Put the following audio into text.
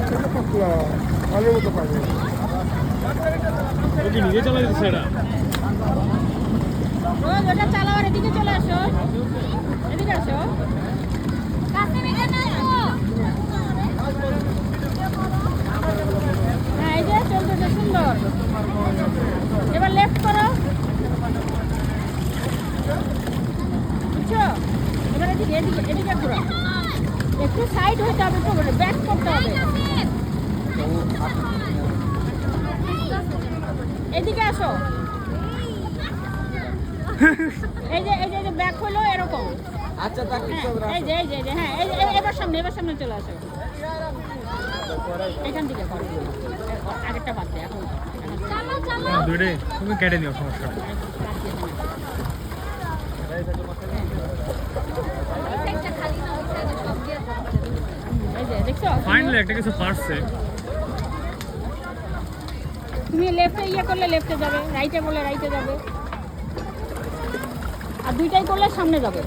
আগের মতো পাবে নিজে চালা যাচ্ছে এটা ওটা চালাও আর এদিকে চলে আসো এদিকে আসো হ্যাঁ এই যে চলতেছে সুন্দর এবার লেফট করো বুঝছো এবার এদিকে এদিকে এদিকে ঘুরো একটু সাইড হইতে হবে তো ব্যাক করতে হবে এদিকে আসো এই যে ব্যাক হলো এরকম আচ্ছা এই যে হ্যাঁ এবার সামনে চলে আসো এখান থেকে করো আগেরটা বাদ দে এখন দুইটাই তুমি কেটে নিও সমস্যা নেই। এই যে দেখছো ফাইনালি একটা কিছু পারছে তুমি লেফটে করলে লেফটে যাবে রাইটে করলে রাইটে যাবে আর দুইটাই করলে সামনে যাবে